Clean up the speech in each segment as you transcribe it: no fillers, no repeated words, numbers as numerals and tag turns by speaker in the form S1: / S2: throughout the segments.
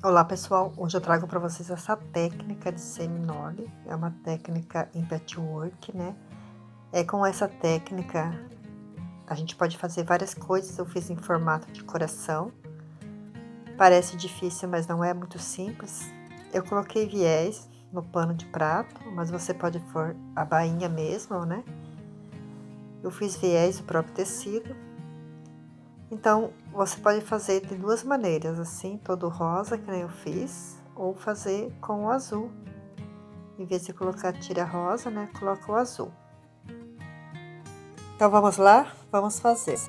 S1: Olá pessoal, hoje eu trago para vocês essa técnica de seminole, é uma técnica em patchwork, né? Com essa técnica a gente pode fazer várias coisas, eu fiz em formato de coração, parece difícil, mas não é muito simples. Eu coloquei viés no pano de prato, mas você pode pôr a bainha mesmo, né? Eu fiz viés no próprio tecido. Então, você pode fazer de duas maneiras, assim, todo rosa, que nem eu fiz, ou fazer com o azul. Em vez de colocar tira rosa, né, coloca o azul. Então, vamos lá? Vamos fazer.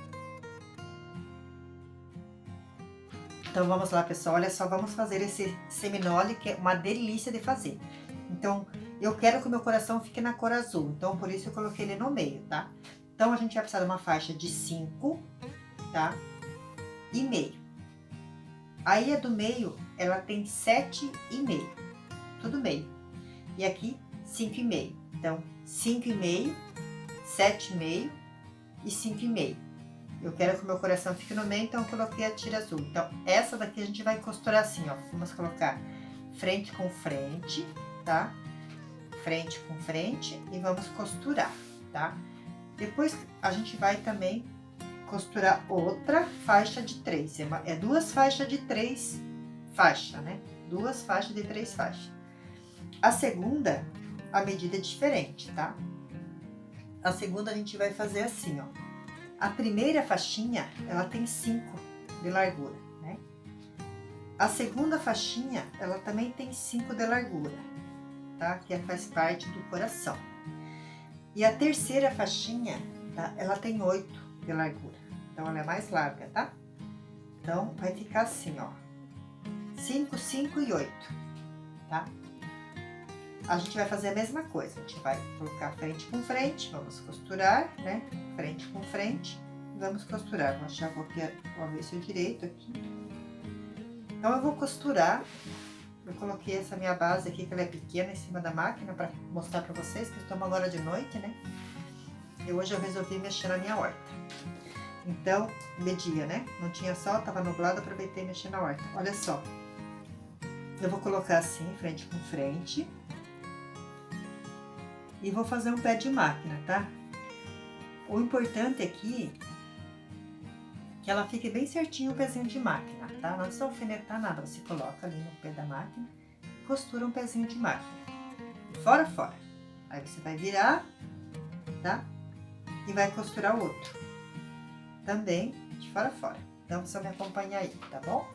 S1: Então, vamos lá, pessoal. Olha só, vamos fazer esse seminole, que é uma delícia de fazer. Então, eu quero que o meu coração fique na cor azul, então, por isso eu coloquei ele no meio, tá? Então, a gente vai precisar de uma faixa de 5, tá? E meio. Aí, a do meio, ela tem 7,5, tudo meio. E aqui, 5,5. Então, 5,5, 7,5 e 5,5. Eu quero que o meu coração fique no meio, então eu coloquei a tira azul. Então, essa daqui a gente vai costurar assim, ó. Vamos colocar frente com frente, tá? Frente com frente e vamos costurar, tá? Depois a gente vai também costurar outra faixa de 3. É duas faixas de 3 faixas, né? Duas faixas de 3 faixas. A segunda, a medida é diferente, tá? A segunda a gente vai fazer assim, ó. A primeira faixinha, ela tem 5 de largura, né? A segunda faixinha, ela também tem 5 de largura, tá? Que faz parte do coração. E a terceira faixinha, tá? Ela tem 8 de largura, então ela é mais larga, tá? Então, vai ficar assim, ó. 5, 5 e 8, tá? A gente vai fazer a mesma coisa, a gente vai colocar frente com frente, vamos costurar, né? Frente com frente, vamos costurar. Vou achar o avesso direito aqui. Então, eu vou costurar. Eu coloquei essa minha base aqui, que ela é pequena, em cima da máquina, para mostrar para vocês, que estamos agora de noite, né? E hoje eu resolvi mexer na minha horta. Então, media, né? Não tinha sol, tava nublado, aproveitei e mexer na horta. Olha só. Eu vou colocar assim, frente com frente. E vou fazer um pé de máquina, tá? O importante aqui é que ela fique bem certinho o pezinho de máquina, tá? Não precisa alfinetar nada, você coloca ali no pé da máquina e costura um pezinho de máquina. De fora a fora. Aí você vai virar, tá? E vai costurar o outro. Também de fora a fora. Então, você me acompanha aí, tá bom?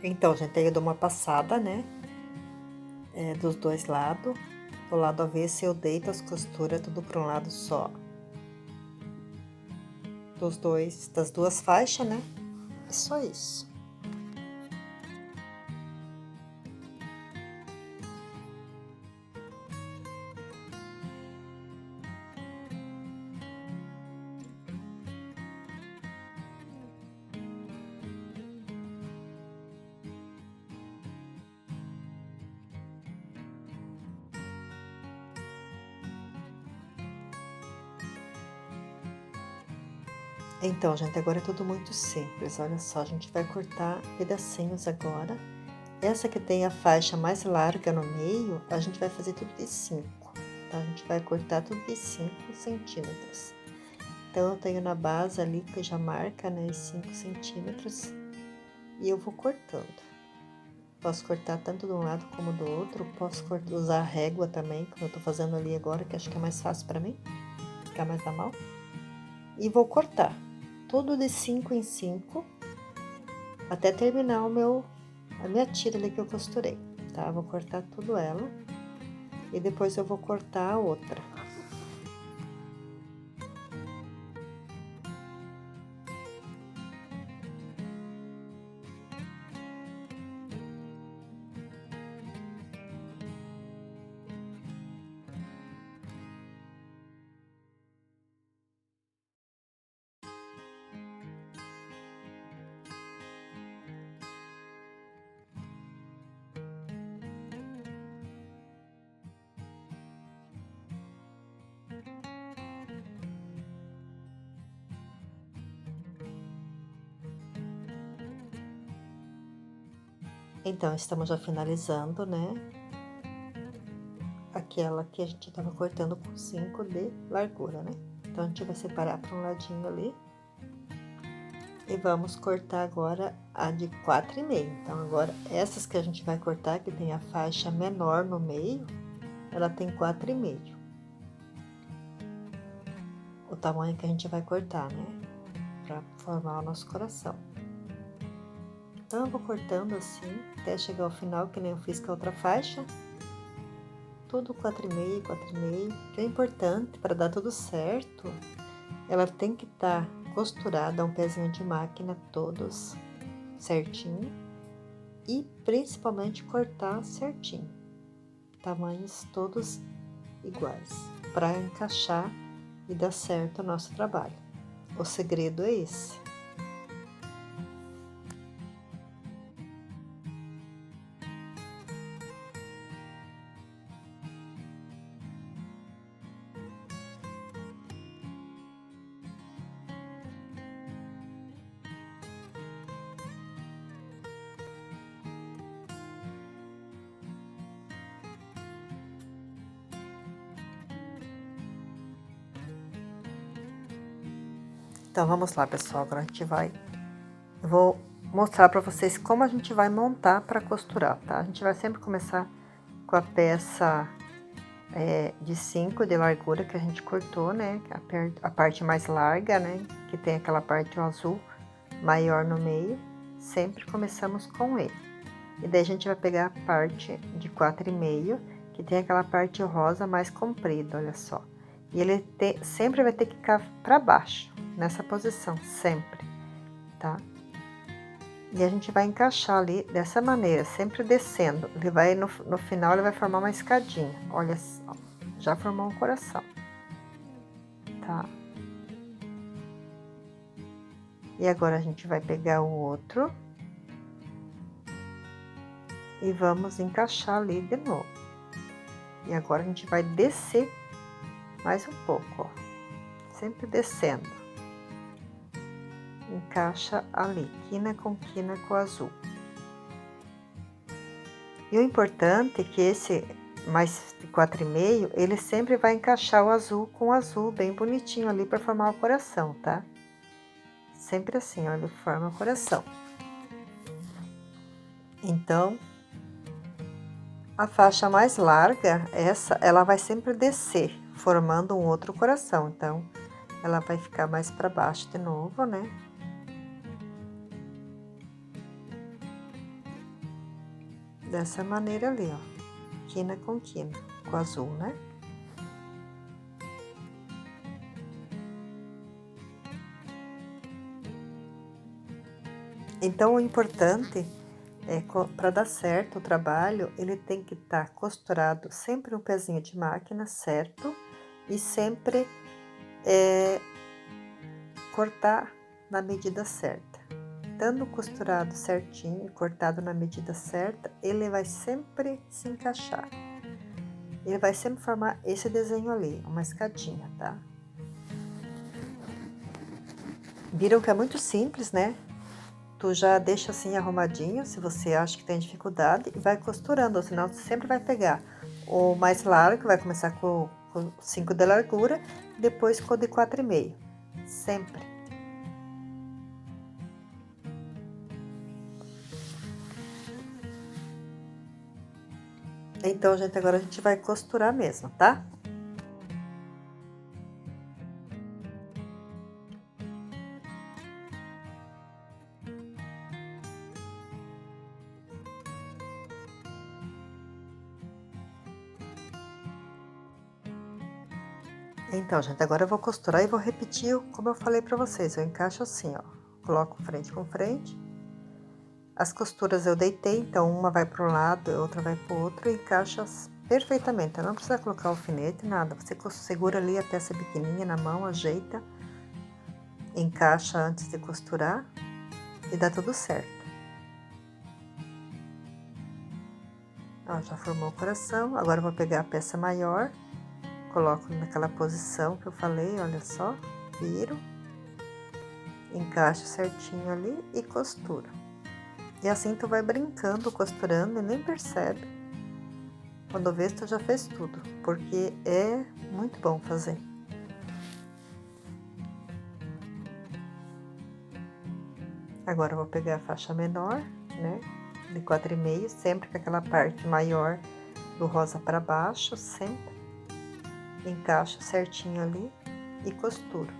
S1: Então, gente, aí eu dou uma passada, né? Dos dois lados. Do lado avesso eu deito as costuras tudo para um lado só. Das duas faixas, né? É só isso. Então, gente, agora é tudo muito simples. Olha só, a gente vai cortar pedacinhos agora. Essa que tem a faixa mais larga no meio, a gente vai fazer tudo de 5, tá? A gente vai cortar tudo de 5 centímetros. Então, eu tenho na base ali que já marca, né, os 5 centímetros. E eu vou cortando. Posso cortar tanto de um lado como do outro. Posso usar a régua também, como eu tô fazendo ali agora, que acho que é mais fácil pra mim. Ficar mais na mão. E vou cortar tudo de 5 em 5 até terminar a minha tira ali que eu costurei, tá? Vou cortar tudo ela e depois eu vou cortar a outra. Então, estamos já finalizando, né? Aquela que a gente tava cortando com 5 de largura, né? Então, a gente vai separar para um ladinho ali. E vamos cortar agora a de 4,5. Então, agora, essas que a gente vai cortar, que tem a faixa menor no meio, ela tem 4,5. O tamanho que a gente vai cortar, né? Pra formar o nosso coração. Então, eu vou cortando assim, até chegar ao final, que nem eu fiz com a outra faixa. Tudo 4,5, 4,5. O que é importante para dar tudo certo, ela tem que estar costurada, um pezinho de máquina, todos certinho. E principalmente cortar certinho. Tamanhos todos iguais, para encaixar e dar certo o nosso trabalho. O segredo é esse. Então, vamos lá, pessoal. Agora a gente eu vou mostrar para vocês como a gente vai montar para costurar, tá? A gente vai sempre começar com a peça de 5 de largura que a gente cortou, né? A parte mais larga, né? Que tem aquela parte azul maior no meio. Sempre começamos com ele. E daí a gente vai pegar a parte de 4,5, que tem aquela parte rosa mais comprida, olha só. E ele sempre vai ter que ficar para baixo, nessa posição, sempre, tá? E a gente vai encaixar ali dessa maneira, sempre descendo. Ele vai, no final, ele vai formar uma escadinha. Olha só, já formou um coração, tá? E agora a gente vai pegar o outro e vamos encaixar ali de novo. E agora a gente vai descer mais um pouco, ó, sempre descendo. Encaixa ali, quina com azul. E o importante é que esse mais de 4,5, ele sempre vai encaixar o azul com o azul, bem bonitinho ali para formar o coração, tá? Sempre assim, ó, ele forma o coração. Então, a faixa mais larga, ela vai sempre descer, formando um outro coração. Então, ela vai ficar mais para baixo de novo, né? dessa maneira ali, ó, quina com quina, com azul, né? Então, o importante é, para dar certo o trabalho, ele tem que estar costurado sempre um pezinho de máquina, certo? E sempre cortar na medida certa. Estando costurado certinho, cortado na medida certa, ele vai sempre se encaixar. Ele vai sempre formar esse desenho ali, uma escadinha, tá? Viram que é muito simples, né? Tu já deixa assim arrumadinho, se você acha que tem dificuldade, e vai costurando, senão você sempre vai pegar o mais largo, que vai começar com 5 de largura, depois com o de 4,5, sempre. Então, gente, agora a gente vai costurar mesmo, tá? Então, gente, agora eu vou costurar e vou repetir como eu falei pra vocês. Eu encaixo assim, ó. Coloco frente com frente. As costuras eu deitei, então uma vai para um lado, a outra vai para o outro e encaixa perfeitamente. Não precisa colocar alfinete, nada. Você segura ali a peça pequenininha na mão, ajeita, encaixa antes de costurar e dá tudo certo. Ó, já formou o coração. Agora eu vou pegar a peça maior, coloco naquela posição que eu falei, olha só, viro, encaixo certinho ali e costuro. E assim tu vai brincando, costurando e nem percebe. Quando vê, tu já fez tudo, porque é muito bom fazer. Agora eu vou pegar a faixa menor, né, de 4,5, sempre com aquela parte maior do rosa para baixo, sempre. Encaixo certinho ali e costuro.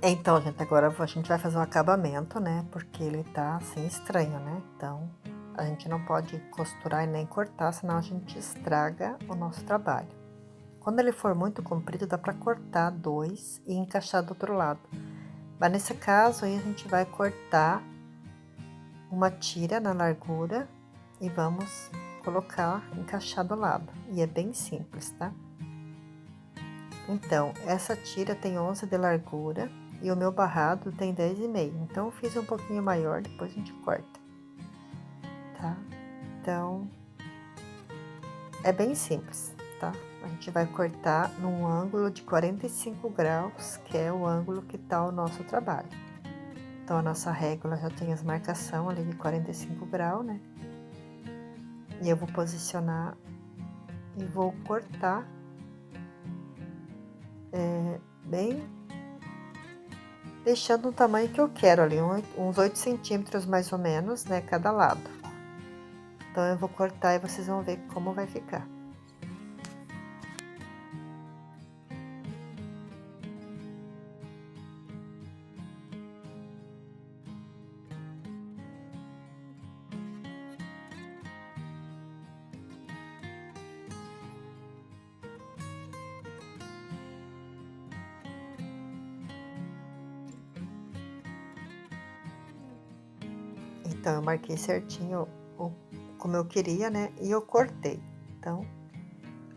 S1: Então, gente, agora a gente vai fazer um acabamento, né? Porque ele tá assim estranho, né? Então, A gente não pode costurar e nem cortar, senão a gente estraga o nosso trabalho. Quando ele for muito comprido, dá para cortar dois e encaixar do outro lado. Mas nesse caso aí a gente vai cortar uma tira na largura e vamos colocar, encaixar do lado. E é bem simples, tá? Então, essa tira tem 11 de largura e o meu barrado tem 10,5. Então, eu fiz um pouquinho maior, depois a gente corta, tá? Então, é bem simples, tá? A gente vai cortar num ângulo de 45 graus, que é o ângulo que tá o nosso trabalho. Então, a nossa régua já tem as marcações ali de 45 graus, né? E eu vou posicionar e vou cortar bem, deixando o tamanho que eu quero ali, uns 8 centímetros mais ou menos, né, cada lado. Então, eu vou cortar e vocês vão ver como vai ficar. Então, eu marquei certinho como eu queria, né? E eu cortei. Então,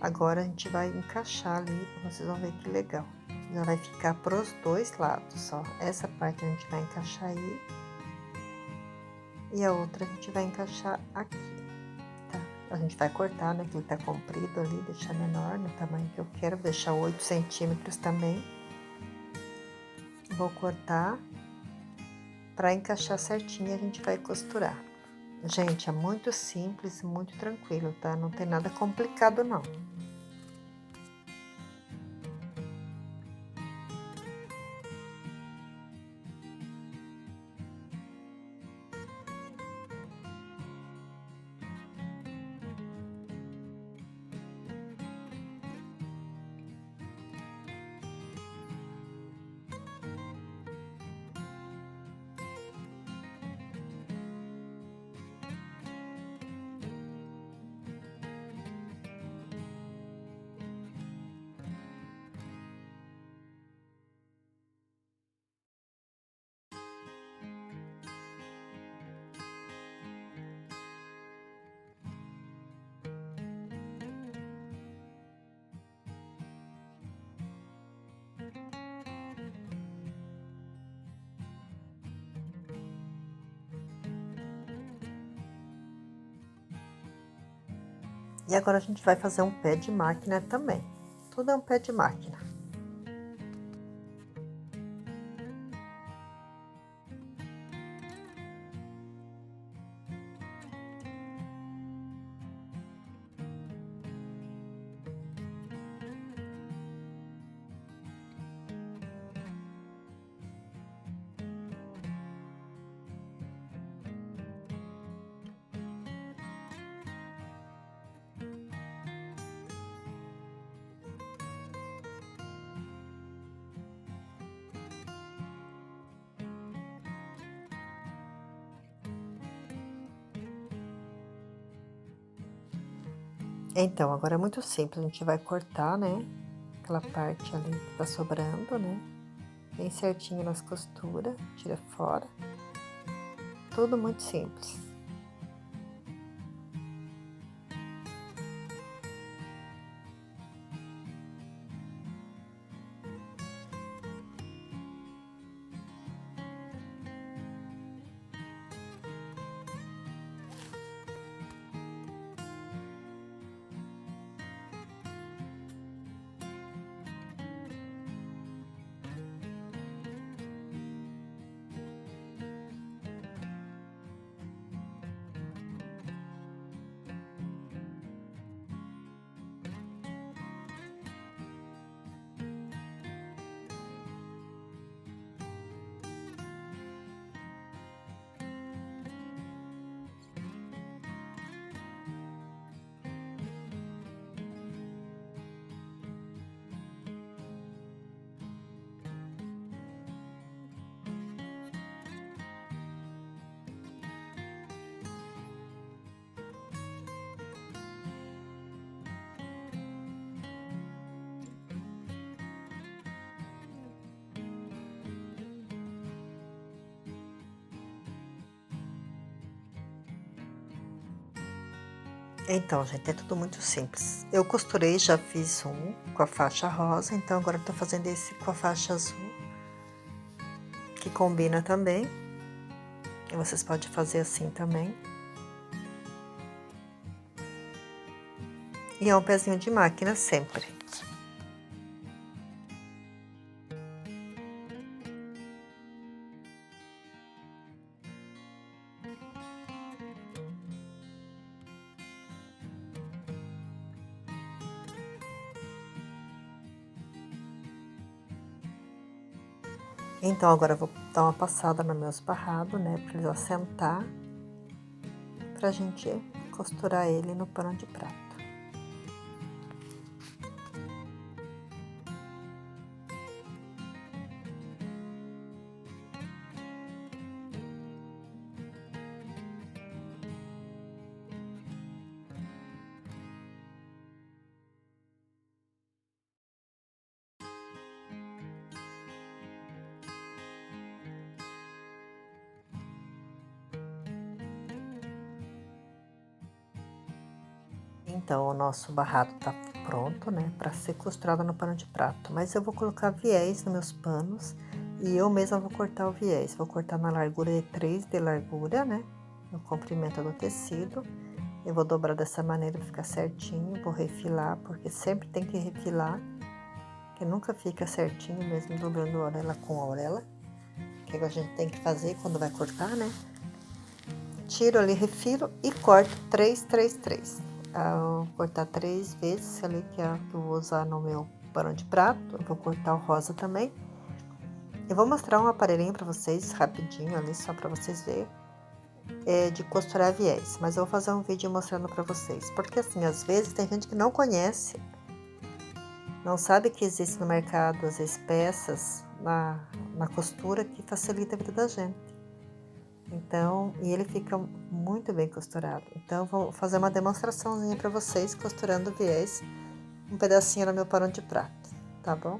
S1: agora a gente vai encaixar ali, vocês vão ver que legal. Já vai ficar pros dois lados, ó. Essa parte a gente vai encaixar aí. E a outra a gente vai encaixar aqui, tá? A gente vai cortar, né? Que ele tá comprido ali, deixar menor no tamanho que eu quero. Vou deixar 8 centímetros também. Vou cortar. Para encaixar certinho, a gente vai costurar. Gente, é muito simples, muito tranquilo, tá? Não tem nada complicado, não. E agora a gente vai fazer um pé de máquina também. Tudo é um pé de máquina. Então, agora é muito simples, a gente vai cortar, né? Aquela parte ali que tá sobrando, né? Bem certinho nas costuras, tira fora. Tudo muito simples. Então, gente, é tudo muito simples. Eu costurei, já fiz um com a faixa rosa, então agora eu tô fazendo esse com a faixa azul, que combina também. E vocês podem fazer assim também. E é um pezinho de máquina sempre. Então, agora eu vou dar uma passada no meu esparrado, né, pra ele assentar, pra gente costurar ele no pano de prato. Então, o nosso barrado tá pronto, né, para ser costurado no pano de prato. Mas eu vou colocar viés nos meus panos e eu mesma vou cortar o viés. Vou cortar na largura de 3 de largura, né, no comprimento do tecido. Eu vou dobrar dessa maneira pra ficar certinho, vou refilar, porque sempre tem que refilar, que nunca fica certinho mesmo dobrando orelha com orelha. Que a gente tem que fazer quando vai cortar, né? Tiro ali, refiro e corto 3, 3, 3. Vou cortar 3 vezes ali, que é o que eu vou usar no meu pano de prato. Eu vou cortar o rosa também. Eu vou mostrar um aparelhinho pra vocês, rapidinho ali, só pra vocês verem, de costurar viés. Mas eu vou fazer um vídeo mostrando pra vocês. Porque assim, às vezes tem gente que não conhece, não sabe que existe no mercado, às vezes, peças na costura que facilita a vida da gente. Então, e ele fica muito bem costurado. Então, eu vou fazer uma demonstraçãozinha para vocês costurando o viés, um pedacinho no meu pano de prato, tá bom?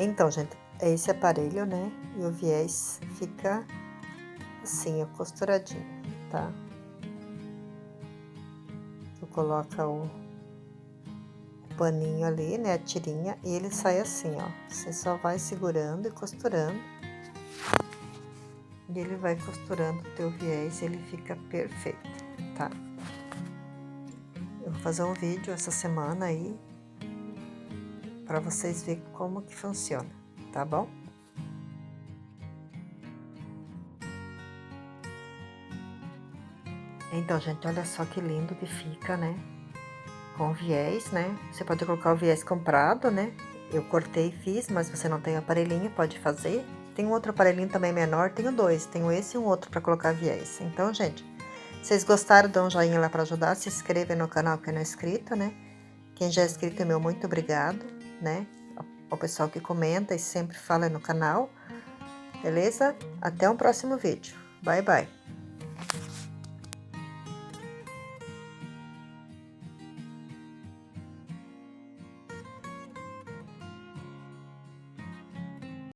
S1: Então, gente, é esse aparelho, né? E o viés fica assim, ó, costuradinho, tá? Tu coloca o paninho ali, né? A tirinha, e ele sai assim, ó. Você só vai segurando e costurando. E ele vai costurando o teu viés e ele fica perfeito, tá? Eu vou fazer um vídeo essa semana aí para vocês verem como que funciona, tá bom? Então, gente, olha só que lindo que fica, né? Com viés, né? Você pode colocar o viés comprado, né? Eu cortei e fiz, mas você não tem aparelhinho, pode fazer. Tem um outro aparelhinho também menor, tenho dois. Tenho esse e um outro para colocar viés. Então, gente, se vocês gostaram, dá um joinha lá para ajudar. Se inscreva no canal que não é inscrito, né? Quem já é inscrito, meu muito obrigado, né? Ao pessoal que comenta e sempre fala no canal. Beleza? Até um próximo vídeo. Bye, bye.